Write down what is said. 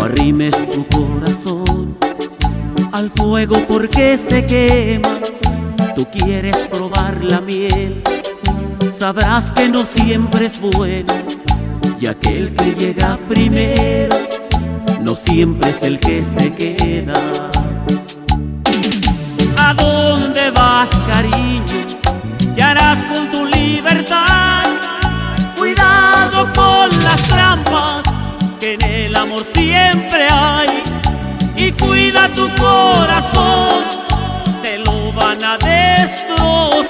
arrimes tu corazón al fuego porque se quema. Tú quieres probar la miel, sabrás que no siempre es bueno, y aquel que llega primero no siempre es el que se queda. ¿A dónde vas, cariño? ¿Qué harás con tu libertad? Cuidado con las trampas que en el amor siempre hay, y cuida tu corazón, te lo van a destrozar.